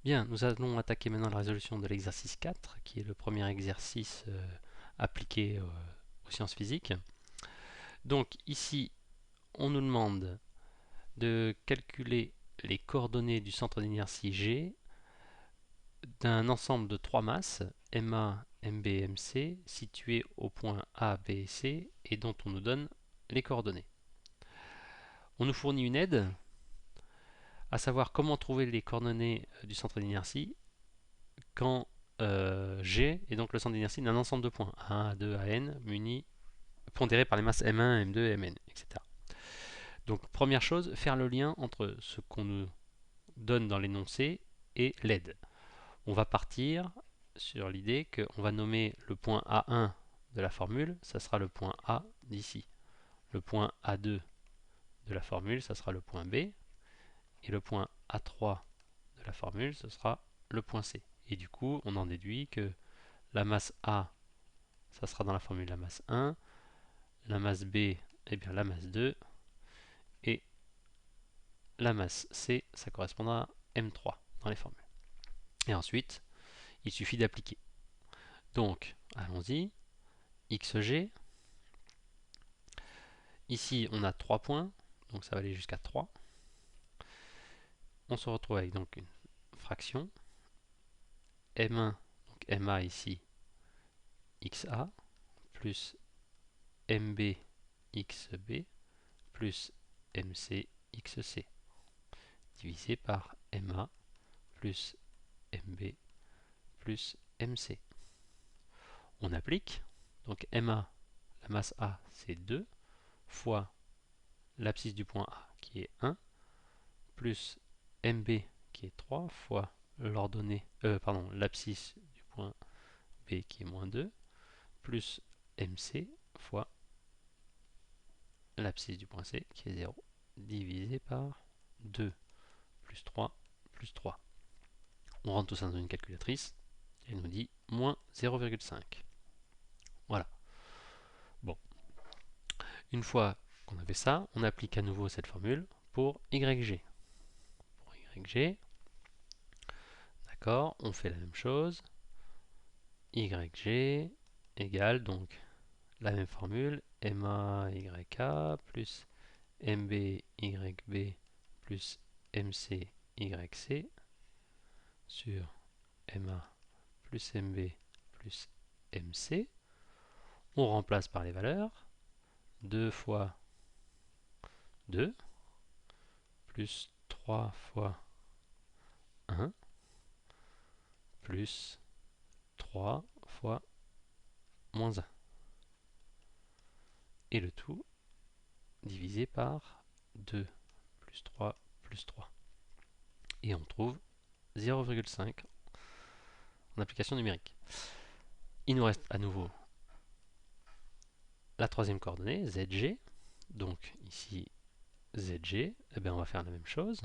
Bien, nous allons attaquer maintenant la résolution de l'exercice 4, qui est le premier exercice appliqué aux sciences physiques. Donc ici, on nous demande de calculer les coordonnées du centre d'inertie G d'un ensemble de trois masses, MA, MB, MC, situées au point A, B et C, et dont on nous donne les coordonnées. On nous fournit une aide, à savoir comment trouver les coordonnées du centre d'inertie quand G est donc le centre d'inertie d'un ensemble de points, A1, A2, AN, muni, pondérés par les masses M1, M2, Mn, etc. Donc première chose, faire le lien entre ce qu'on nous donne dans l'énoncé et l'aide. On va partir sur l'idée qu'on va nommer le point A1 de la formule, ça sera le point A d'ici. Le point A2 de la formule, ça sera le point B. Et le point A3 de la formule, ce sera le point C. Et du coup, on en déduit que la masse A, ça sera dans la formule la masse 1, la masse B, eh bien la masse 2, et la masse C, ça correspondra à M3 dans les formules. Et ensuite, il suffit d'appliquer. Donc, allons-y, XG, ici on a 3 points, donc ça va aller jusqu'à 3. On se retrouve avec donc une fraction, M1, donc MA ici, XA, plus MB, XB, plus MC, XC, divisé par MA, plus MB, plus MC. On applique, donc MA, la masse A, c'est 2, fois l'abscisse du point A, qui est 1, plus MB, qui est 3, fois l'abscisse du point B, qui est moins 2, plus MC, fois l'abscisse du point C, qui est 0, divisé par 2, plus 3, plus 3. On rentre tout ça dans une calculatrice, et elle nous dit moins 0,5. Voilà. Bon. Une fois qu'on avait ça, on applique à nouveau cette formule pour YG. Pour YG, d'accord, on fait la même chose. YG égale donc la même formule, MAYA plus MBYB plus MCYC sur MA plus MB plus MC. On remplace par les valeurs. 2 fois 2 plus 3 fois 1 plus 3 fois moins 1. Et le tout divisé par 2 plus 3 plus 3. Et on trouve 0,5 en application numérique. Il nous reste à nouveau la troisième coordonnée, ZG. Donc ici, ZG, eh bien on va faire la même chose.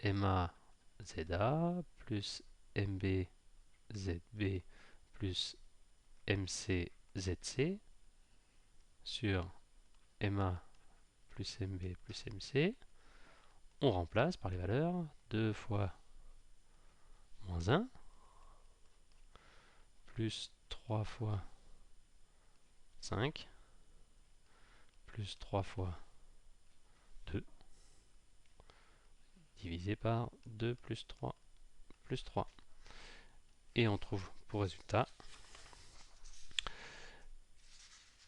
MA ZA plus MB ZB plus MC ZC sur MA plus MB plus MC. On remplace par les valeurs 2 fois moins 1 plus 3 fois 5 plus 3 fois 2 divisé par 2 plus 3 plus 3. Et on trouve pour résultat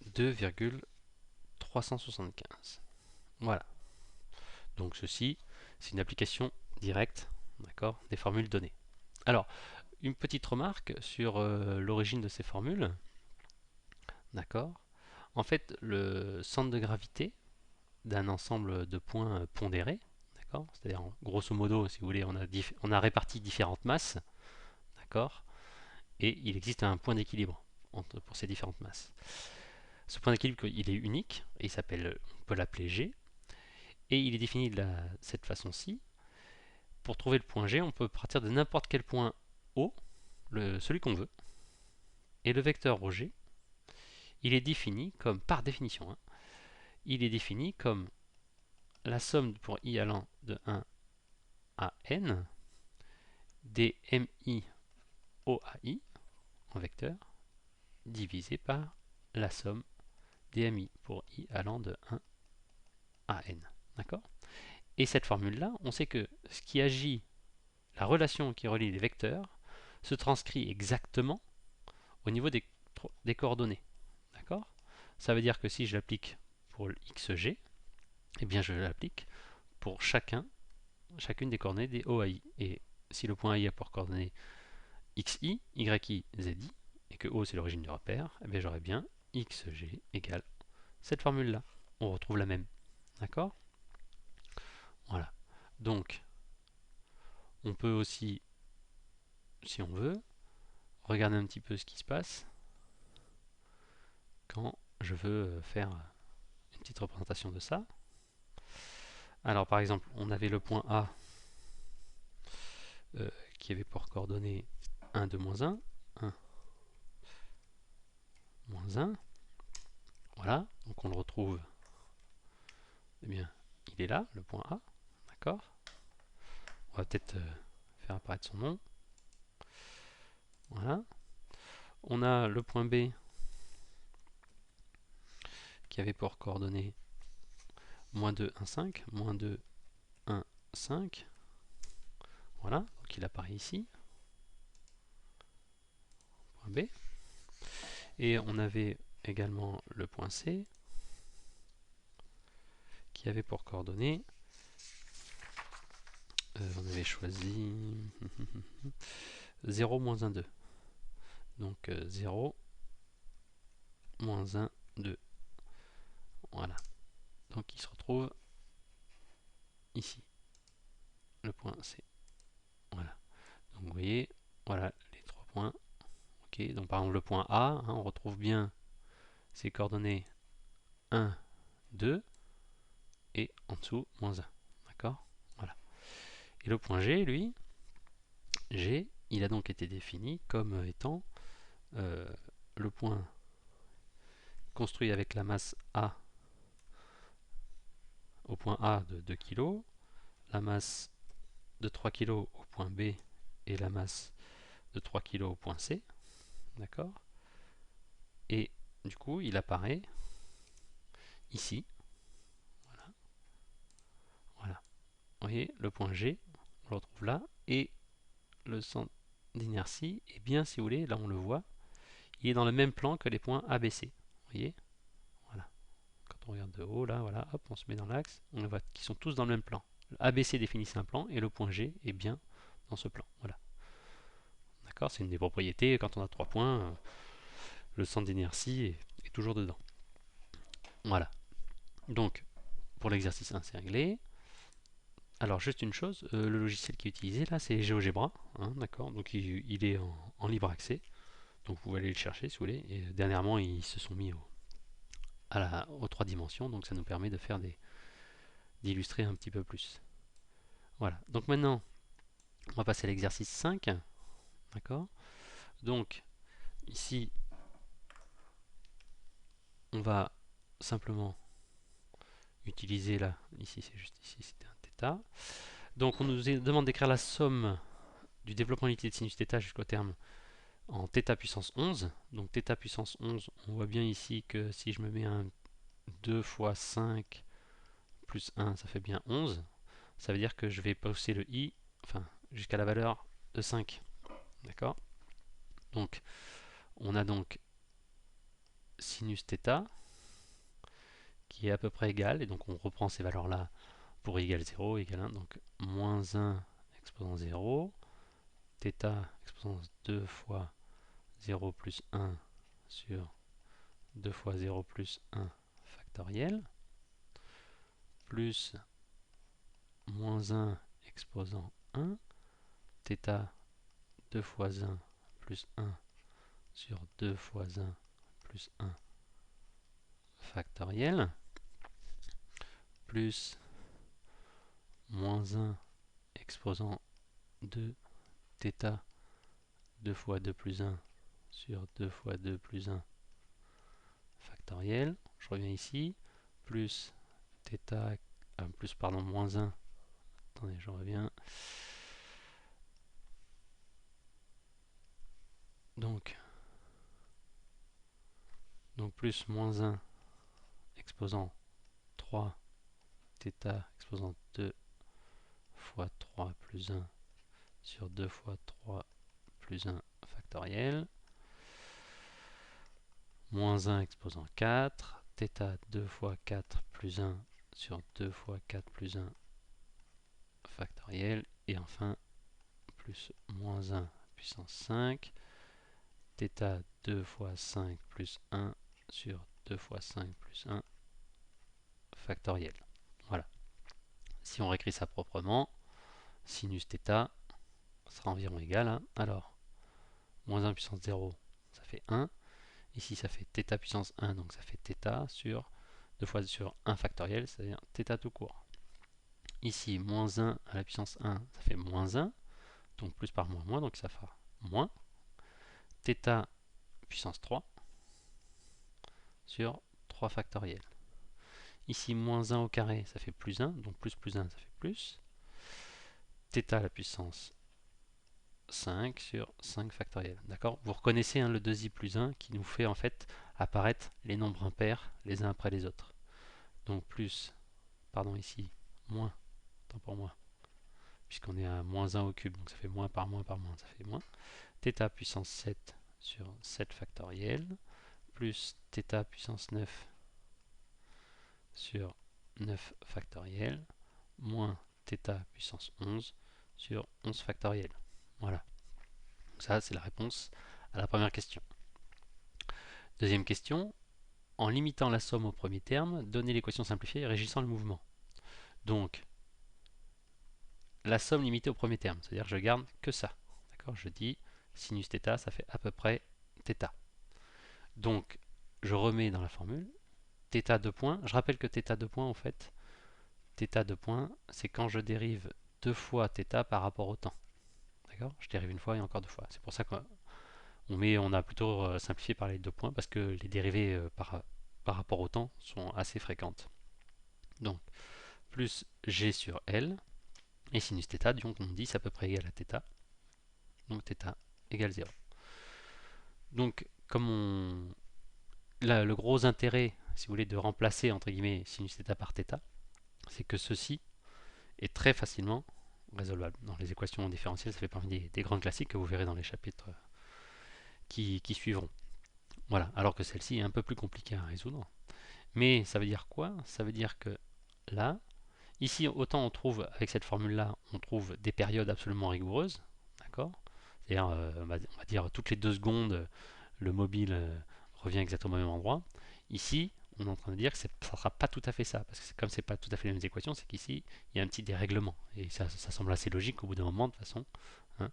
2,375. Voilà. Donc ceci, c'est une application directe, d'accord, des formules données. Alors, une petite remarque sur l'origine de ces formules, d'accord. En fait, le centre de gravité d'un ensemble de points pondérés, d'accord, c'est-à-dire grosso modo, si vous voulez, on a réparti différentes masses, d'accord, et il existe un point d'équilibre pour ces différentes masses. Ce point d'équilibre, il est unique, et on peut l'appeler G, et il est défini de cette façon-ci. Pour trouver le point G, on peut partir de n'importe quel point O, celui qu'on veut, et le vecteur OG, il est défini comme, par définition, hein, il est défini comme la somme pour i allant de 1 à n des mi OAI en vecteur divisé par la somme des mi pour i allant de 1 à n. D'accord? Et cette formule-là, on sait que ce qui agit, la relation qui relie les vecteurs, se transcrit exactement au niveau des coordonnées. D'accord? Ça veut dire que si je l'applique pour le xg, eh bien je l'applique pour chacune des coordonnées des OAI. Et si le point I a pour coordonnées xi, yi, zi, et que O c'est l'origine du repère, eh bien j'aurai bien xg égale cette formule-là. On retrouve la même. D'accord? Voilà. Donc, on peut aussi, si on veut, regarder un petit peu ce qui se passe quand je veux faire une petite représentation de ça. Alors par exemple, on avait le point A qui avait pour coordonnées 1, 2, moins 1, 1, moins 1. Voilà, donc on le retrouve, eh bien, il est là, le point A, d'accord? On va peut-être faire apparaître son nom. Voilà. On a le point B qui avait pour coordonnées moins 2, 1, 5, moins 2, 1, 5. Voilà, donc il apparaît ici. Point B. Et on avait également le point C qui avait pour coordonnées, on avait choisi 0, moins 1, 2. Donc 0, moins 1, 2. Voilà. Donc il se retrouve ici, le point C. Voilà. Donc vous voyez, voilà les 3 points. Ok, donc par exemple le point A, on retrouve bien ses coordonnées 1, 2 et en dessous moins 1. D'accord? Voilà. Et le point G, lui, G, il a donc été défini comme étant le point construit avec la masse A au point A de 2 kg, la masse de 3 kg au point B et la masse de 3 kg au point C. D'accord? Et du coup, il apparaît ici. Voilà. Voilà. Vous voyez, le point G, on le retrouve là. Et le centre d'inertie, et bien, si vous voulez, là on le voit, il est dans le même plan que les points ABC. Vous voyez? Voilà. Quand on regarde de haut, là, voilà, hop, on se met dans l'axe. On voit qu'ils sont tous dans le même plan. ABC définissait un plan et le point G est bien dans ce plan. Voilà. D'accord? C'est une des propriétés. Quand on a 3 points, le centre d'inertie est toujours dedans. Voilà. Donc, pour l'exercice 1, c'est réglé. Alors, juste une chose, le logiciel qui est utilisé là, c'est GeoGebra. D'accord? Donc, il est en libre accès. Donc, vous pouvez aller le chercher si vous voulez. Et dernièrement, ils se sont mis aux 3 dimensions. Donc, ça nous permet de faire d'illustrer un petit peu plus. Voilà. Donc, maintenant, on va passer à l'exercice 5. D'accord? Donc, ici, on va simplement utiliser là, ici c'est juste ici, c'était un θ. Donc on nous demande d'écrire la somme du développement unité de sinus θ jusqu'au terme en θ puissance 11. Donc θ puissance 11, on voit bien ici que si je me mets un 2 fois 5 plus 1, ça fait bien 11. Ça veut dire que je vais pousser le i, enfin, jusqu'à la valeur de 5. D'accord? Donc, on a donc sinus θ qui est à peu près égal, et donc on reprend ces valeurs-là pour i égale 0, égale 1, donc moins 1 exposant 0, θ exposant 2 fois 0 plus 1 sur 2 fois 0 plus 1 factoriel, plus moins 1 exposant 1, θ 2 fois 1 plus 1 sur 2 fois 1 plus 1 factoriel, plus moins 1 exposant 2 θ 2 fois 2 plus 1 sur 2 fois 2 plus 1 factoriel. Je reviens ici, plus θ, plus pardon, moins 1. Attendez, je reviens. plus moins 1 exposant 3 θ exposant 2 fois 3 plus 1 sur 2 fois 3 plus 1 factoriel, moins 1 exposant 4, θ 2 fois 4 plus 1 sur 2 fois 4 plus 1 factoriel, et enfin plus moins 1 puissance 5, θ 2 fois 5 plus 1 sur 2 fois 5 plus 1 factoriel. Voilà. Si on réécrit ça proprement, sinus θ sera environ égal à, alors, moins 1 puissance 0, ça fait 1. Ici, ça fait θ puissance 1, donc ça fait θ sur 2 fois sur 1 factoriel, c'est-à-dire θ tout court. Ici, moins 1 à la puissance 1, ça fait moins 1, donc plus par moins moins, donc ça fera moins. θ puissance 3 sur 3 factoriel. Ici, moins 1 au carré, ça fait plus 1, donc plus plus 1, ça fait plus. θ à la puissance 5 sur 5 factoriel. D'accord? Vous reconnaissez le 2i plus 1 qui nous fait en fait apparaître les nombres impairs les uns après les autres. Donc plus, pardon ici, moins, tant pour moi, puisqu'on est à moins 1 au cube, donc ça fait moins par moins par moins, ça fait moins. θ puissance 7 sur 7 factoriel, plus θ puissance 9 sur 9 factoriel, moins θ puissance 11 sur 11 factoriel. Voilà. Donc ça, c'est la réponse à la première question. Deuxième question, en limitant la somme au premier terme, donnez l'équation simplifiée régissant le mouvement. Donc, la somme limitée au premier terme, c'est-à-dire que je garde que ça. D'accord? Je dis sinus θ, ça fait à peu près θ. Donc, je remets dans la formule θ 2 points. Je rappelle que θ 2 points, en fait, θ 2 points, c'est quand je dérive 2 fois θ par rapport au temps. D'accord? Je dérive une fois et encore 2 fois. C'est pour ça on a plutôt simplifié par les 2 points parce que les dérivées par rapport au temps sont assez fréquentes. Donc, plus g sur L, et sinus θ, donc on dit c'est à peu près égal à θ. Donc θ égale 0. Donc, là, le gros intérêt, si vous voulez, de remplacer entre guillemets sinus θ par θ, c'est que ceci est très facilement résolvable. Dans les équations différentielles, ça fait parmi des grands classiques que vous verrez dans les chapitres qui suivront. Voilà, alors que celle-ci est un peu plus compliquée à résoudre. Mais ça veut dire quoi? Ça veut dire que là, ici, autant on trouve, avec cette formule-là, on trouve des périodes absolument rigoureuses, d'accord? C'est-à-dire, on va dire, toutes les 2 secondes, le mobile revient exactement au même endroit. Ici, on est en train de dire que ça ne sera pas tout à fait ça, parce que comme ce n'est pas tout à fait les mêmes équations, c'est qu'ici, il y a un petit dérèglement. Et ça semble assez logique au bout d'un moment, de toute façon. Hein.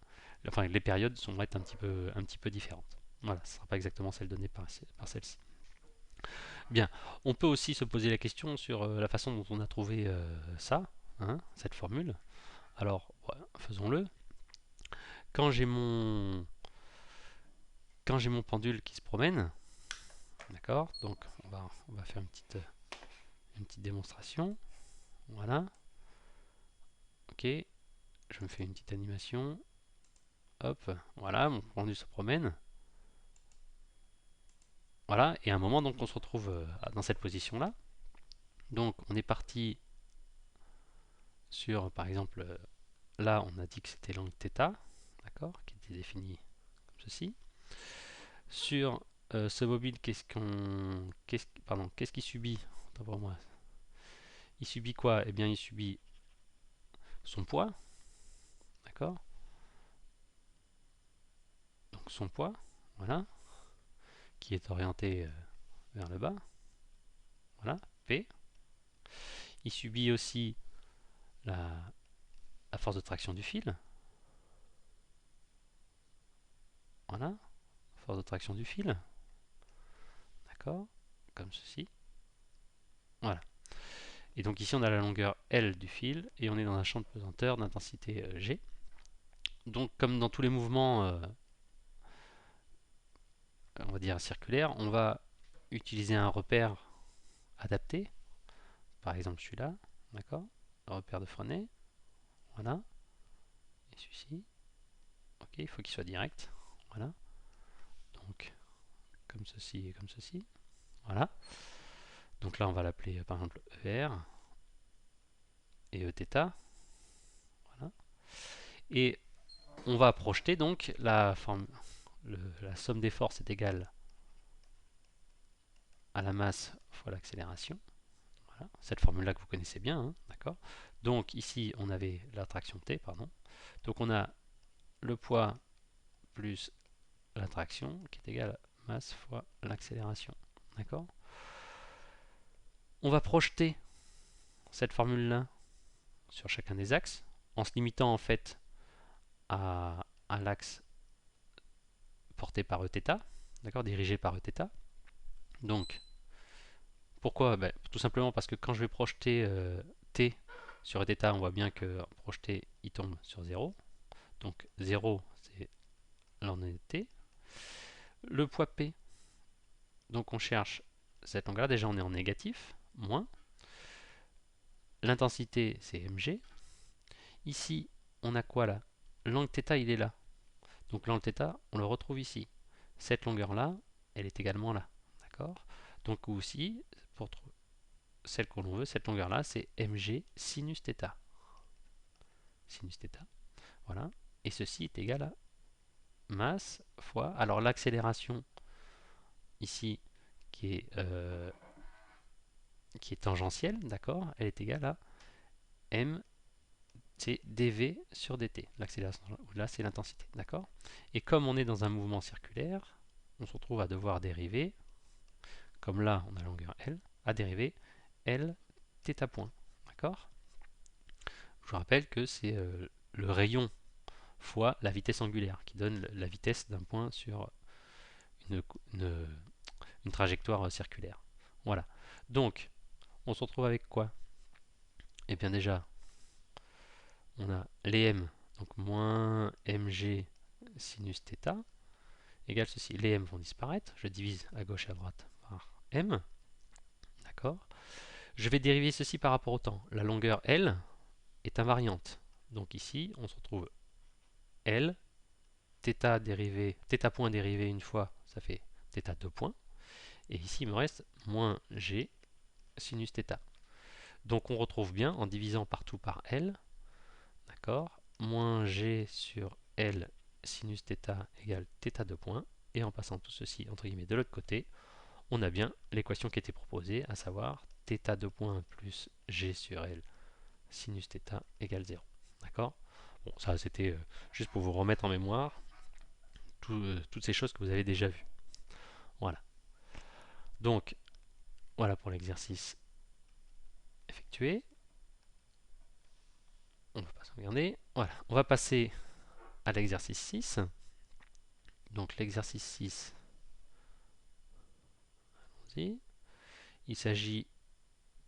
Enfin, les périodes vont être un petit peu différentes. Voilà, ce ne sera pas exactement celle donnée par celle-ci. Bien, on peut aussi se poser la question sur la façon dont on a trouvé ça, hein, cette formule. Alors, ouais, faisons-le. Quand j'ai mon pendule qui se promène, d'accord, donc on va faire une petite démonstration. Voilà. Ok, je me fais une petite animation. Hop, voilà, mon pendule se promène. Voilà, et à un moment, donc, on se retrouve dans cette position-là. Donc, on est parti sur, par exemple, là, on a dit que c'était l'angle θ, d'accord, qui était défini comme ceci. Sur ce mobile, qu'est-ce qu'il subit? Attends pour moi. Il subit quoi? Eh bien, il subit son poids, d'accord? Donc son poids, voilà, qui est orienté vers le bas, voilà, P. Il subit aussi la force de traction du fil, voilà, force de traction du fil, d'accord, comme ceci, voilà. Et donc ici on a la longueur L du fil et on est dans un champ de pesanteur d'intensité G. Donc comme dans tous les mouvements, on va dire circulaires, on va utiliser un repère adapté, par exemple celui-là, d'accord, le repère de Freinet, voilà, et celui-ci, ok, il faut qu'il soit direct, voilà, donc comme ceci et comme ceci, Voilà. Donc là, on va l'appeler par exemple ER et Eθ. Voilà. Et on va projeter donc la somme des forces est égale à la masse fois l'accélération. Voilà. Cette formule-là que vous connaissez bien, hein, d'accord. Donc ici, on avait l'attraction T, pardon. Donc on a le poids plus l'attraction qui est égale à masse fois l'accélération. D'accord. On va projeter cette formule-là sur chacun des axes en se limitant en fait à l'axe porté par Eθ, d'accord, dirigé par Eθ. Donc, pourquoi? Ben, tout simplement parce que quand je vais projeter T sur Eθ, on voit bien que projeté, il tombe sur 0. Donc 0, c'est l'ordonnée de T. Le poids P, donc on cherche cette longueur-là, déjà on est en négatif, moins. L'intensité, c'est mg. Ici, on a quoi là? L'angle θ, il est là. Donc l'angle θ, on le retrouve ici. Cette longueur-là, elle est également là. D'accord. Donc aussi, pour celle que l'on veut, cette longueur-là, c'est mg sinus θ. Sinus θ. Voilà. Et ceci est égal à masse fois. Alors l'accélération, ici, qui est tangentielle, d'accord, elle est égale à m, c'est dv sur dt. L'accélération, là, c'est l'intensité, d'accord. Et comme on est dans un mouvement circulaire, on se retrouve à devoir dériver, comme là, on a la longueur L, à dériver L θ point, d'accord. Je vous rappelle que c'est le rayon fois la vitesse angulaire qui donne la vitesse d'un point sur une, une, une trajectoire circulaire. Voilà. Donc, on se retrouve avec quoi? Eh bien déjà, on a les m, donc moins mg sinus θ, égale ceci. Les m vont disparaître. Je divise à gauche et à droite par m. D'accord. Je vais dériver ceci par rapport au temps. La longueur L est invariante. Donc ici, on se retrouve L, θ dérivé, θ point dérivé une fois, ça fait θ 2 points. Et ici, il me reste moins g sinus θ. Donc on retrouve bien, en divisant partout par L, d'accord, moins g sur L sinus θ égale θ 2 points. Et en passant tout ceci, entre guillemets, de l'autre côté, on a bien l'équation qui était proposée, à savoir θ 2 points plus g sur L sinus θ égale 0. D'accord. Bon, ça c'était juste pour vous remettre en mémoire toutes ces choses que vous avez déjà vues. Voilà. Donc, voilà pour l'exercice effectué. On ne va pas sauvegarder. Voilà. On va passer à l'exercice 6. Donc l'exercice 6, allons-y. Il s'agit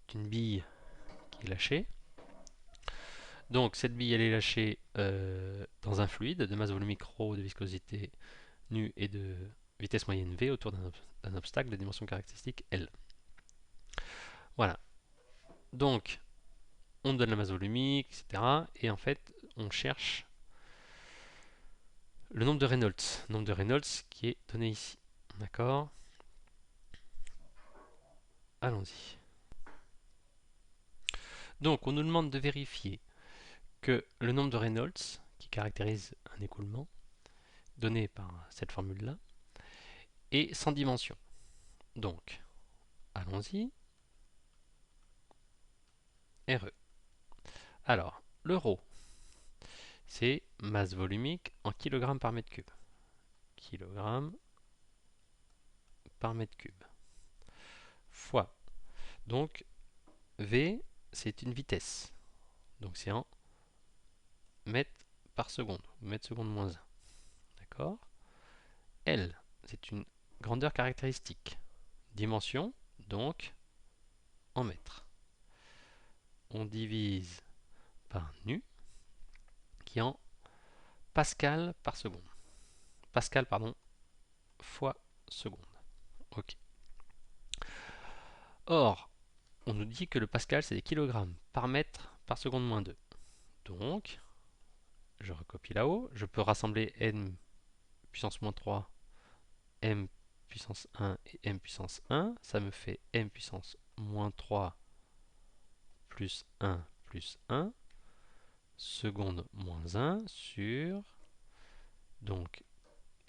d'une bille qui est lâchée. Donc cette bille elle est lâchée dans un fluide de masse volumique ρ, de viscosité nu et de vitesse moyenne v autour d'un obstacle de dimension caractéristique L. Voilà. Donc on donne la masse volumique, etc. Et en fait on cherche le nombre de Reynolds. Le nombre de Reynolds qui est donné ici. D'accord. Allons-y. Donc on nous demande de vérifier que le nombre de Reynolds qui caractérise un écoulement donné par cette formule-là est sans dimension. Donc, allons-y. RE. Alors, le ρ, c'est masse volumique en kg par mètre cube. Kg par mètre cube. Fois. Donc, V, c'est une vitesse. Donc, c'est en mètres par seconde. Mètre seconde moins 1. D'accord. L, c'est une grandeur caractéristique. Dimension, donc, en mètres. On divise par nu, qui est en pascal par seconde. Pascal, pardon, fois seconde. Ok. Or, on nous dit que le pascal, c'est des kilogrammes par mètre par seconde moins 2. Donc, je recopie là-haut. Je peux rassembler n puissance moins 3, m puissance 1 et m puissance 1. Ça me fait m puissance moins 3 plus 1 plus 1, seconde moins 1 sur, donc,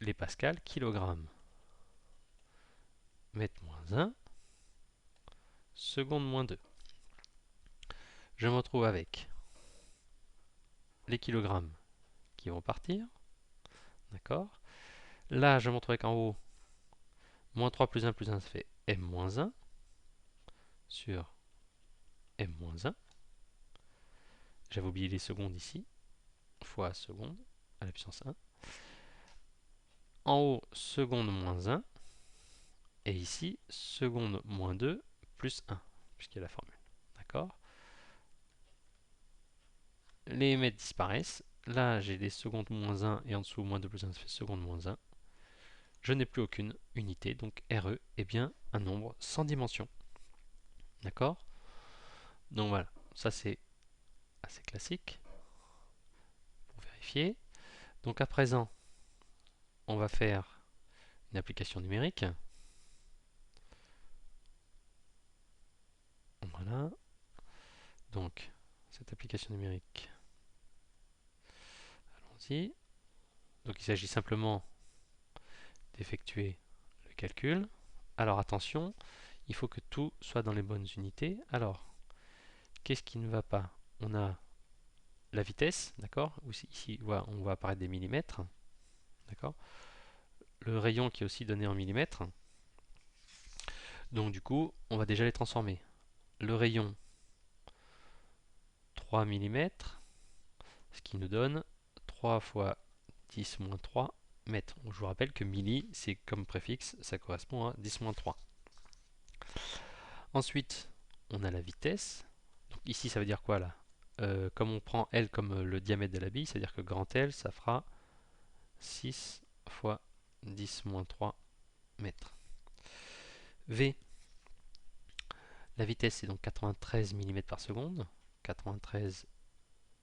les pascals, kilogrammes, mètre moins 1, seconde moins 2. Je me retrouve avec les kilogrammes qui vont partir. D'accord. Là, je me retrouve avec en haut, moins 3 plus 1 plus 1, ça fait m moins 1 sur m moins 1. J'avais oublié les secondes ici, fois seconde à la puissance 1. En haut, seconde moins 1. Et ici, seconde moins 2 plus 1, puisqu'il y a la formule. D'accord. Les mètres disparaissent. Là, j'ai des secondes moins 1 et en dessous, moins 2 plus 1, ça fait seconde moins 1. Je n'ai plus aucune unité, donc RE est bien un nombre sans dimension. D'accord. Donc voilà, ça c'est assez classique pour vérifier. Donc à présent, on va faire une application numérique. Voilà. Donc, cette application numérique, allons-y. Donc il s'agit simplement d'effectuer le calcul. Alors attention, il faut que tout soit dans les bonnes unités. Alors, qu'est-ce qui ne va pas? On a la vitesse, d'accord? Ici, voilà, on voit apparaître des millimètres, d'accord? Le rayon qui est aussi donné en millimètres. Donc du coup, on va déjà les transformer. Le rayon, 3 mm, ce qui nous donne 3 fois 10 moins 3 mètres. Je vous rappelle que milli, c'est comme préfixe, ça correspond à 10 moins 3. Ensuite, on a la vitesse. Donc ici, ça veut dire quoi là? Comme on prend L comme le diamètre de la bille, c'est-à-dire que grand L, ça fera 6 fois 10 moins 3 mètres. V, la vitesse c'est donc 93 mm par seconde. 93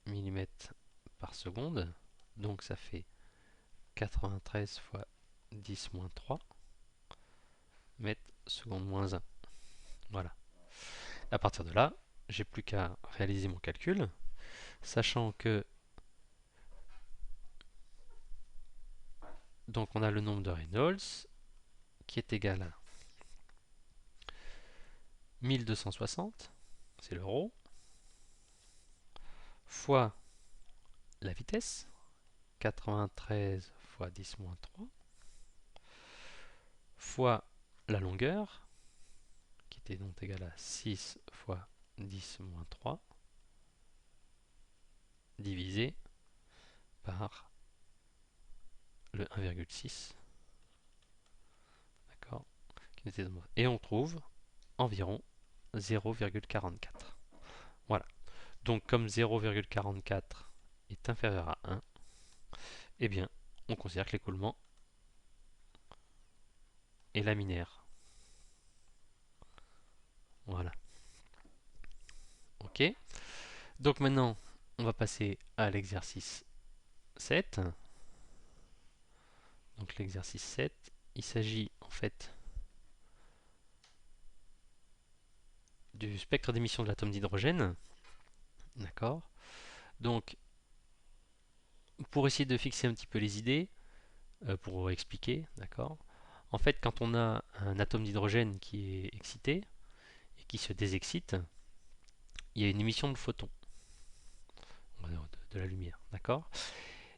mm par seconde. Donc ça fait 93 fois 10 moins 3 mètres seconde moins 1. Voilà. À partir de là, j'ai plus qu'à réaliser mon calcul, sachant que donc on a le nombre de Reynolds qui est égal à 1260, c'est l'euro, fois la vitesse, 93 fois 10 moins 3, fois la longueur, qui était donc égale à 6 fois 10 moins 3, divisé par le 1,6. D'accord. Et on trouve environ 0,44. Voilà. Donc comme 0,44 est inférieur à 1, eh bien, on considère que l'écoulement est laminaire. Voilà. Ok. Donc maintenant, on va passer à l'exercice 7. Donc l'exercice 7, il s'agit en fait du spectre d'émission de l'atome d'hydrogène. D'accord. Donc, pour essayer de fixer un petit peu les idées, pour expliquer, d'accord. En fait, quand on a un atome d'hydrogène qui est excité et qui se désexcite, il y a une émission de photons, de la lumière, d'accord.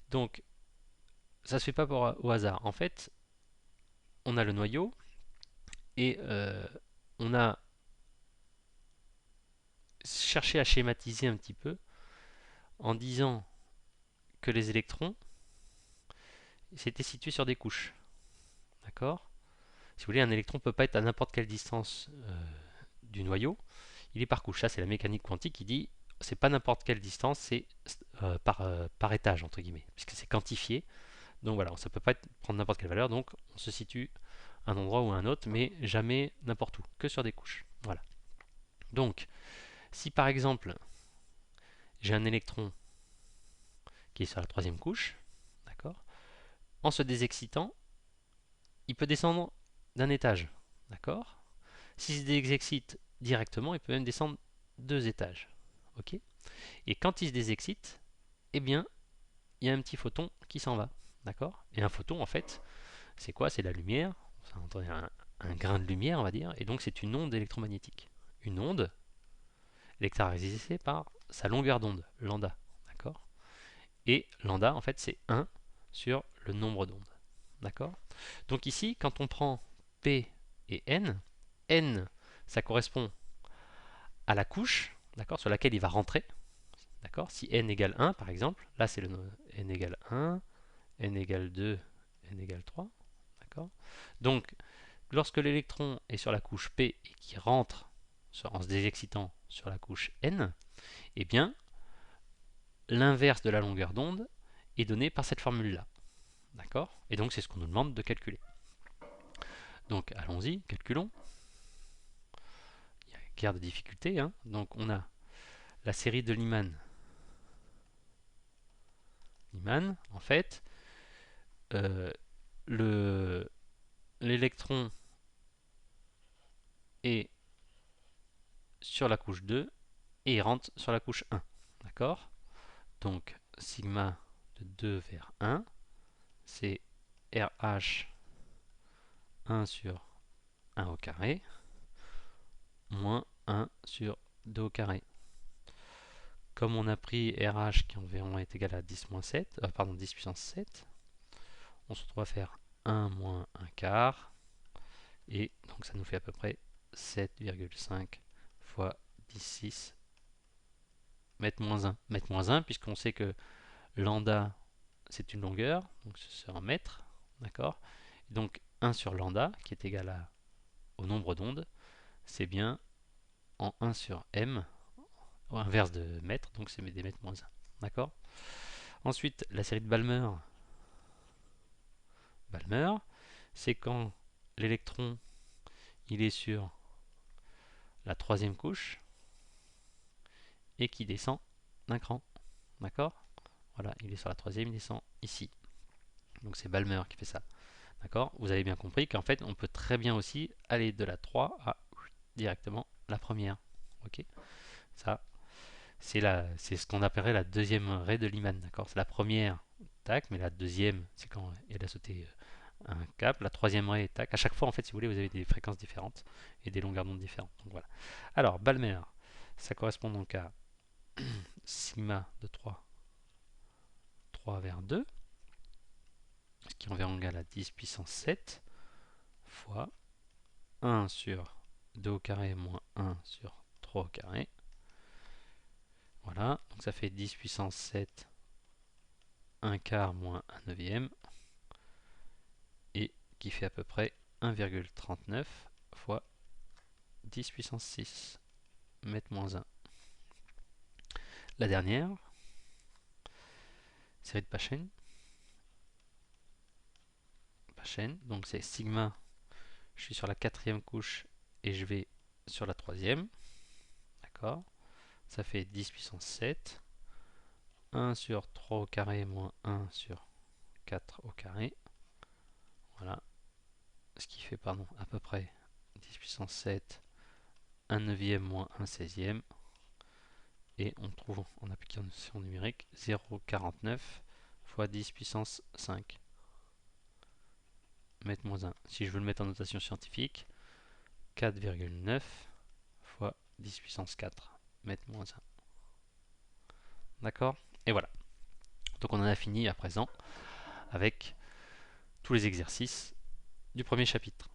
Donc, ça se fait pas au hasard. En fait, on a le noyau et on a cherché à schématiser un petit peu en disant que les électrons s'étaient situés sur des couches. D'accord. Si vous voulez, un électron ne peut pas être à n'importe quelle distance du noyau. Il est par couche. Ça, c'est la mécanique quantique qui dit c'est pas n'importe quelle distance, c'est par étage, entre guillemets, puisque c'est quantifié. Donc voilà, ça ne peut pas prendre n'importe quelle valeur. Donc on se situe à un endroit ou à un autre, mais jamais n'importe où, que sur des couches. Voilà. Donc, si par exemple, j'ai un électron qui est sur la troisième couche, d'accord, en se désexcitant, il peut descendre d'un étage. D'accord? S'il se désexcite directement, il peut même descendre 2 étages. Ok? Et quand il se désexcite, eh bien, il y a un petit photon qui s'en va. D'accord? Et un photon, en fait, c'est quoi? C'est la lumière. Ça entend un grain de lumière, on va dire. Et donc, c'est une onde électromagnétique. Une onde est caractérisée par sa longueur d'onde, lambda. D'accord? Et lambda, en fait, c'est 1 sur le nombre d'ondes. D'accord? Donc ici, quand on prend P et N, ça correspond à la couche, d'accord, sur laquelle il va rentrer. D'accord? Si N égale 1, par exemple, là c'est le N égale 1, N égale 2, N égale 3. D'accord? Donc, lorsque l'électron est sur la couche P et qui rentre en se désexcitant sur la couche N, eh bien, l'inverse de la longueur d'onde est donné par cette formule-là. D'accord? Et donc, c'est ce qu'on nous demande de calculer. Donc, allons-y, calculons. Il y a guère de difficulté. Hein. Donc, on a la série de Lyman. Lyman, en fait, l'électron est sur la couche 2 et il rentre sur la couche 1. D'accord? Donc, sigma de 2 vers 1, c'est RH 1 sur 1 au carré, moins 1 sur 2 au carré. Comme on a pris RH qui environ est égal à 10 moins 7, pardon, 10 puissance 7, on se retrouve à faire 1 moins 1 quart, et donc ça nous fait à peu près 7,5 fois 10,6 mètre moins 1. Mètre moins 1, puisqu'on sait que lambda, c'est une longueur, donc c'est un mètre, d'accord? Donc 1 sur lambda, qui est égal au nombre d'ondes, c'est bien en 1 sur m, au inverse de mètre, donc c'est des mètres moins 1, d'accord? Ensuite, la série de Balmer. Balmer, c'est quand l'électron, il est sur la troisième couche, et qui descend d'un cran, d'accord? Voilà, il est sur la troisième, il descend ici. Donc c'est Balmer qui fait ça. D'accord? Vous avez bien compris qu'en fait, on peut très bien aussi aller de la 3 à directement la première. Ok? Ça, c'est ce qu'on appellerait la deuxième raie de Lyman. D'accord? C'est la première, tac, mais la deuxième, c'est quand elle a sauté un cap. La troisième raie, tac. À chaque fois, en fait, si vous voulez, vous avez des fréquences différentes et des longueurs d'onde différentes. Donc voilà. Alors, Balmer, ça correspond donc à sigma de 3 vers 2, ce qui est environ égal à 10 puissance 7 fois 1 sur 2 au carré moins 1 sur 3 au carré. Voilà, donc ça fait 10 puissance 7, 1 quart moins 1 neuvième, et qui fait à peu près 1,39 fois 10 puissance 6 mètre moins 1. La dernière, série de Paschen. Donc c'est sigma, je suis sur la quatrième couche et je vais sur la troisième. D'accord? Ça fait 10 puissance 7, 1 sur 3 au carré moins 1 sur 4 au carré. Voilà. Ce qui fait, pardon, à peu près 10 puissance 7, 1 neuvième moins 1 seizième. Et on trouve, en appliquant une notation numérique, 0,49 fois 10 puissance 5 mètre moins 1. Si je veux le mettre en notation scientifique, 4,9 fois 10 puissance 4 mètre moins 1. D'accord? Et voilà. Donc on en a fini à présent avec tous les exercices du premier chapitre.